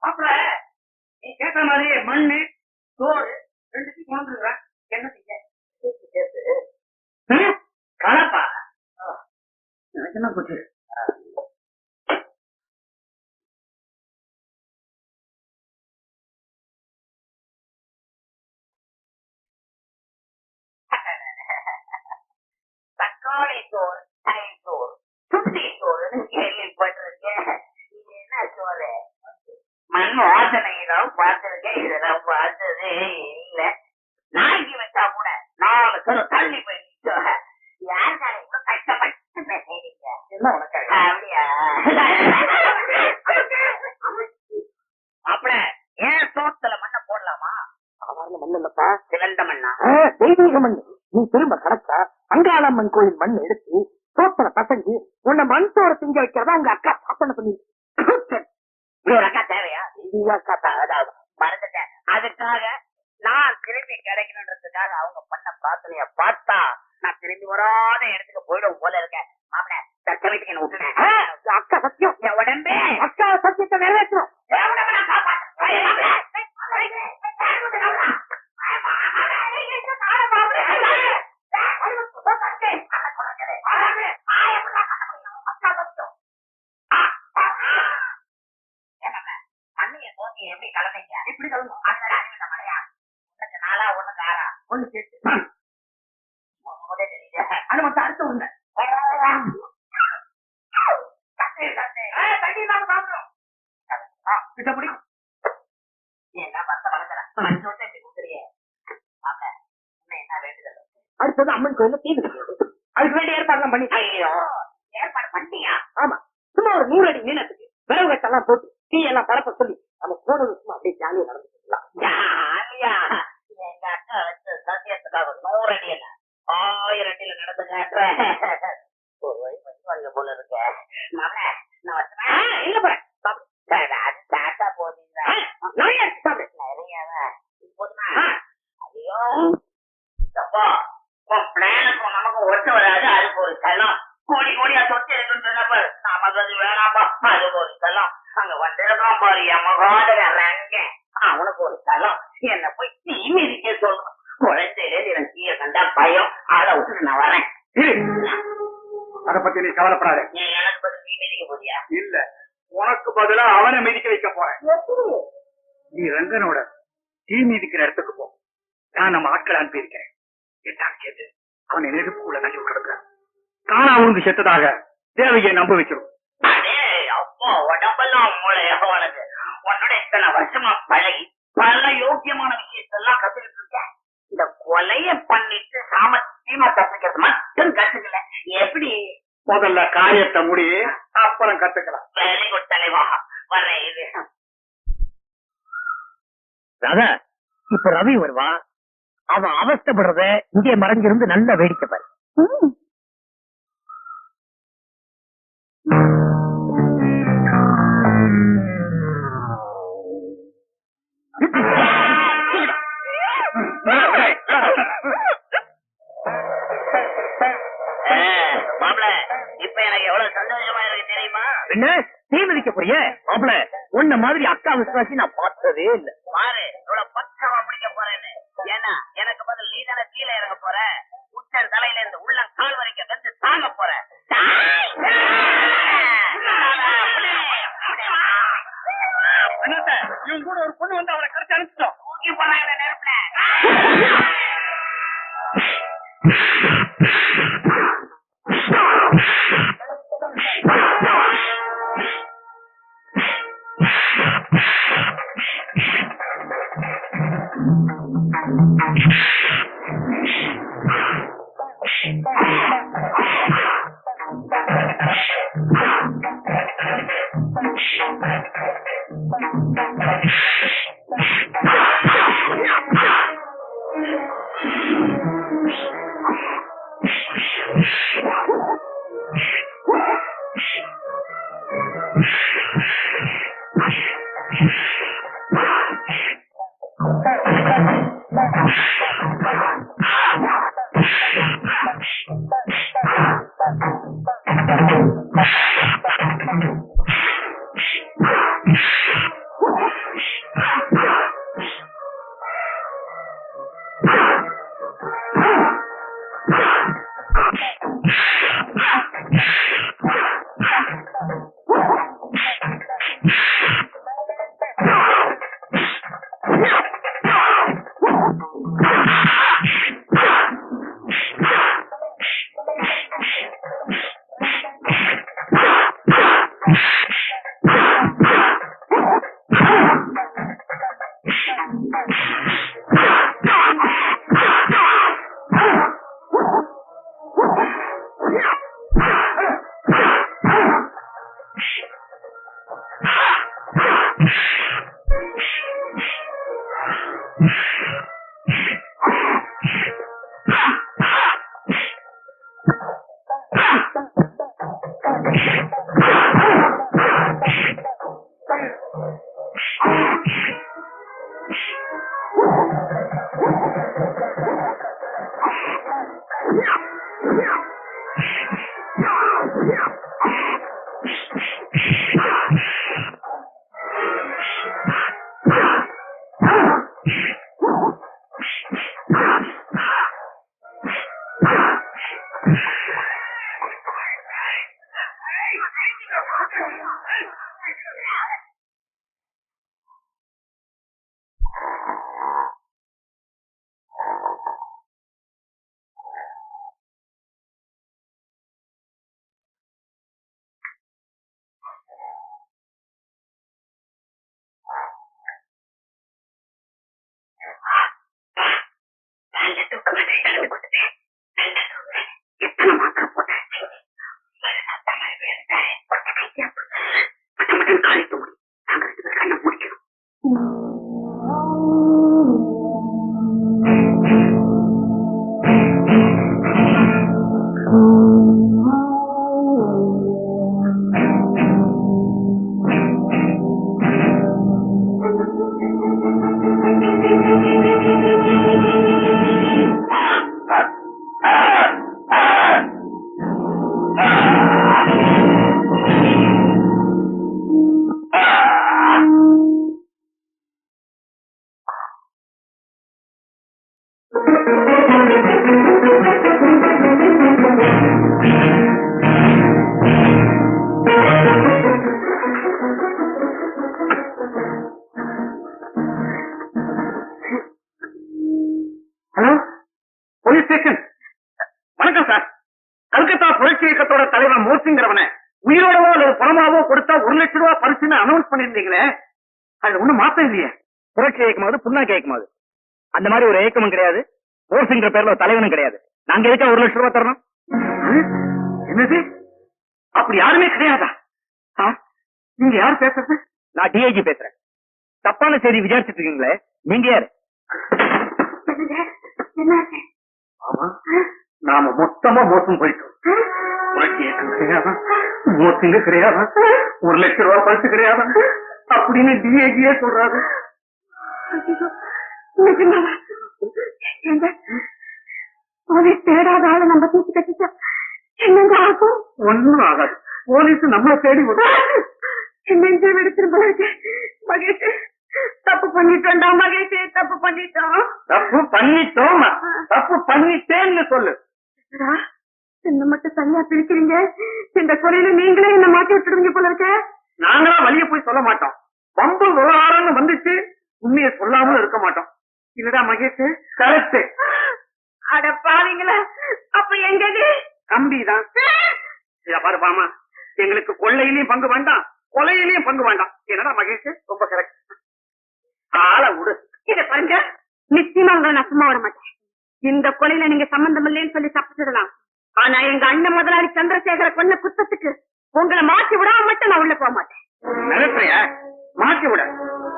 அப்புறம் நீ கேட்ட மாதிரி மண்ணு சோறு ரெண்டுத்தையும் கொண்டுருக்குறேன். என்ன செய்ய கலப்பா எனக்கு என்ன போச்சு? தக்காளி சோறு, தயிர் சோறு, சுண்டி சோறுன்னு கேள்விப்பட்டிருக்கேன். இது என்ன சோறு? மண் வாசனைதான் பார்த்திருக்கேன், இதெல்லாம் பார்த்ததே இல்ல. நாய்க்கு வச்சா கூட 4 கரு தள்ளி போய் நிற்க. யாருக்காக இவ்வளவு கஷ்டப்பட்டு பேசுறீங்க? என்ன உனக்கு அப்படியா? அப்பட ஏன் சோத்துல மண்ணை போடலாமா? சாதாரண மண் இல்லப்பா, சிவந்த மண்ணா? தெய்வீக மண். நீ திரும்ப கிடைச்சா அங்காளம்மன் கோயில் மண் எடுத்து சோத்துல பசஞ்சு உன்னை மண் சோற திங்க வைக்கிறதா உங்க அக்கா சாப்பனை பண்ணி. ஒரு அக்கா தேவையா? அதாவது மறந்துட்டேன். அதுக்காக நான் திரும்பி கிடைக்கணுன்றதுக்காக அவங்க பண்ண பிரார்த்தனைய பார்த்தா நான் திரும்பி வராத இடத்துக்கு போயிடும் போல இருக்கேன். மாப்பிள தற்சமயத்துக்கு என்ன விட்டுனேன். அக்கா சத்தியம், என் உடம்பே அக்கா சத்தியத்தை நிறைவேற்றணும். எப்படி கலந்தீங்க? இப்படி கலந்தோம். ஒண்ணுக்கு 4 ஒண்ணுக்கு 6 ஒண்ணு கேட்டு தெரியுது. அது மட்டும் அடுத்த உண்மை கிட்ட பிடிக்கும். என்ன பத்த வளர்க்குறேன் கொடுக்குறியே. என்ன வேண்டுதல்? அடுத்தது அம்மன் கோயில தீர்வு, அதுக்கு வேண்டிய ஏற்பாடுலாம் பண்ணி. ஐயோ, ஏற்பாடு பண்ணியா? ஆமா, சும்மா ஒரு 100 அடி நீளத்துக்கு விறகு வெட்டெல்லாம் போட்டு தீ எல்லாம் பரப்ப சொல்லி நம்ம போனது சும்மா அப்படியே ஜாலியா நடந்துக்கலாம். ஜாலியா? எங்க அக்கா வச்சு சத்தியத்துக்காக 100 அடி இல்ல 1000 அடியில நடந்துங்க. ஒரு வழி பண்ணி போல இருக்க. நான் இல்ல போறேன். அது தாத்தா போதீங்க நிறைய போதுமா? ஐயோ அப்பா, உன் பிளானுக்கும் நமக்கு ஒட்டு வராது. அதுக்கு ஒரு செல்லம் கோடி கோடியா சொத்து இருக்குன்னு சொன்னப்ப நமக்கு அது வேணாம்பா. அதுக்கு ஒரு செல்லம் அங்க வந்திருக்கான் பாரு என் மகாதரங்க, அவனுக்கு ஒரு செல்லம். என்ன போய் தீ மிதிக்க சொல்லணும். குழந்தையில எனக்கு தீய கண்டா பயம். அதை விட்டுட்டு நான் வரேன். அதை பத்தி நீ கவலைப்படாத. எனக்கு பதில் தீ மிதிக்க போறியா? இல்ல, உனக்கு பதிலா அவனை மிதிக்க வைக்க போறேன். நீ ரங்கனோட தீ மிதிக்கிற இடத்துக்கு போ. நான் நம்ம ஆட்கள் அனுப்பியிருக்கேன். எல்லாம் கேட்டு அவனை நெருப்புக்குள்ள தள்ளி விட்டுருக்க. காணா அவனுக்கு செத்ததாக தேவையை நம்ப வைக்கிறோம். அப்பா உடம்பெல்லாம் மூளையா உனக்கு. உன்னோட இத்தனை வருஷமா பழகி பல யோக்கியமான விஷயத்தெல்லாம் கத்துக்கிட்டு இருக்கேன். இந்த கொலைய பண்ணிட்டு சாமர்த்தியமா கத்துக்கிறது மட்டும் கத்துக்கல. எப்படி? முதல்ல காரியத்தை முடி, அப்புறம் கத்துக்கலாம். வெரி குட் தலைவா, வர்றேன். இது ராதா, இப்ப ரவி வருவான். அவன் அவஸ்தப்படுறத இங்கே மறைஞ்சிருந்து நல்ல வேடிக்கை பாரு. மாப்பிள, இப்ப எனக்கு எவ்வளவு சந்தோஷமா இருக்கு தெரியுமா? என்ன தீ மிதிக்க போறிய? மாப்பிள, உன்ன மாதிரி அக்கா விசுவாசி நான் பார்த்ததே இல்ல. பாரு இவ்வளவு பச்சமா முடிக்க போறேன்னு. ஏன்னா எனக்கு பதில் நீ தானே கீழே இறங்க போற. உச்சன் தலையில இருந்து உள்ளம் கால் வரைக்கும் வந்து தாங்க போற. இவன் கூட ஒரு பொண்ணு வந்து அவரை கடைசி அனுப்பிச்சிட்டோம். தூக்கி போறாங்க நெருப்புல. Hello, police station. வணக்கம் சார். கல்கத்தா புரட்சி இயக்கத்தோட தலைவர் மோசிங்கிறவனை உயிரோடவோ அல்லது பணமாவோ கொடுத்தா 1 லட்சம் ரூபாய் பரிசுன்னு அனௌன்ஸ் பண்ணிருந்தீங்களே, அது ஒண்ணும் மாத்தம் இல்லையே. புரட்சி இயக்கமாவது புண்ணாக்கு இயக்கமாவது அந்த மாதிரி ஒரு இயக்கமும் கிடையாது. மோசிங்கிற பேர்ல ஒரு தலைவனும் கிடையாது. நாங்க எதுக்கா 1 லட்சம் ரூபாய் தரணும்? என்னது, அப்படி யாருமே கிடையாதா? நீங்க யார் பேசுறது? நான் டிஐஜி பேசுறேன். தப்பான செய்தி விசாரிச்சுட்டு இருக்கீங்களே, நீங்க யாரு? நாம மொத்தமா மோசம் போயிட்டோம். புரட்சி இயக்கம் கிடையாதா, மோசிங்க கிடையாதா, 1 லட்சம் ரூபாய் பரிசு கிடையாதா அப்படின்னு டிஐஜியே சொல்றாரு. போலீஸ் தேடாத ஆளு நம்ம தூக்கி கட்டிட்டா என்னங்க ஆகும்? ஒண்ணும் ஆகாது. போலீஸ் நம்மளை தேடி வரும். நெஞ்சை வெடிச்சிருக்க மகேஷ், தப்பு பண்ணிட்டோம்டா மகேஷ், தப்பு பண்ணிட்டோம். தப்பு பண்ணிட்டோம், தப்பு பண்ணிட்டேன்னு சொல்லு. என்ன மட்டும் சரியா பிரிக்கிறீங்க? இந்த கொலையில நீங்களே என்ன மாட்டி விட்டுடுவீங்க போல இருக்க. நாங்களா வழிய போய் சொல்ல மாட்டோம். பம்பு விவகாரம்னு வந்துச்சு, உண்மையை சொல்லாமலும் இருக்க மாட்டோம். இல்லடா மகேஷ், கரெக்ட். அட பாவீங்களா, அப்ப எங்கது கம்பிதான். இத பாரு பாமா, எங்களுக்கு கொள்ளையிலயும் பங்கு வேண்டாம், கொலையிலயும் பங்கு வேண்டாம். என்னடா மகேஷ், ரொம்ப கரெக்ட். ஆளை விடு. இத பாருங்க, நிச்சயமா உங்களை நான் சும்மா விட மாட்டேன். இந்த கொலையில நீங்க சம்பந்தம் இல்லைன்னு சொல்லி தப்பிச்சிடலாம். ஆனா எங்க அண்ணன் முதலாளி சந்திரசேகர கொன்ன குத்தத்துக்கு உங்களை மாற்றி விடாம மட்டும் நான் உள்ள போக மாட்டேன். நினைப்பைய மாற்றி விட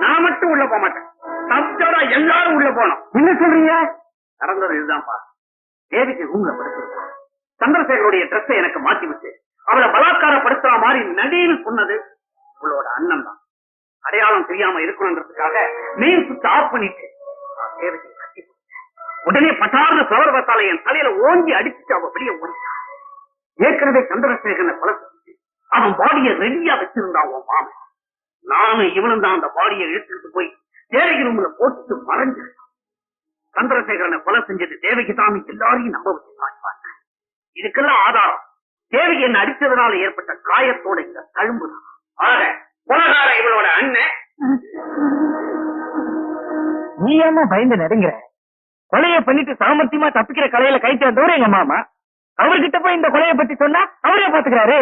நான் மட்டும் உள்ள போக மாட்டேன். தப்பிச்சோட எல்லாரும் உள்ள போனோம். என்ன சொல்றீங்க? நடந்தது இதுதான்ப்பா. தேவிக்கு ரூம்ல படுத்திருக்கா. சந்திரசேகருடைய ட்ரெஸ்ஸை எனக்கு மாற்றி விட்டு அவளை பலாத்காரப்படுத்துற மாதிரி நடின்னு சொன்னது உங்களோட அண்ணன் தான். அடையாளம் தெரியாம இருக்கணுங்கிறதுக்காக மெயின் சுவிட்ச் ஆஃப் பண்ணிட்டு தேவிக்கு கட்டி உடனே பட்டார்னு ஃபிளவர் பத்தால என் தலையில ஓங்கி அடிச்சுட்டு அவ வெளியே ஓடிட்டா. ஏற்கனவே சந்திரசேகரனை கொலை செஞ்சு அவன் பாடியை ரெடியா வச்சிருந்தான் உன் மாமன். நானும் இவனும் தான் அந்த பாடியை இழுத்துக்கிட்டு போய் தேவகி ரூம்ல போட்டுட்டு மறைஞ்சிருக்கான். சந்திரசேகரனை கொலை செஞ்சது தேவகி சாமி எல்லாரையும் நம்ப வச்சு காட்டுவாங்க. இதுக்கெல்லாம் ஆதாரம் தேவகி என்ன அடிச்சதுனால ஏற்பட்ட காயத்தோட இந்த தழும்புதான். ஆக கொலகார இவளோட அண்ணன். நீ ஏமா பயந்து நடுங்கிற? கொலையை பண்ணிட்டு சாமர்த்தியமா தப்பிக்கிற கலையில கை சேர்ந்தவர் எங்க மாமா. அவர்கிட்ட போய் இந்த கொலையை பத்தி சொன்னா அவரே பாத்துக்கிறாரு.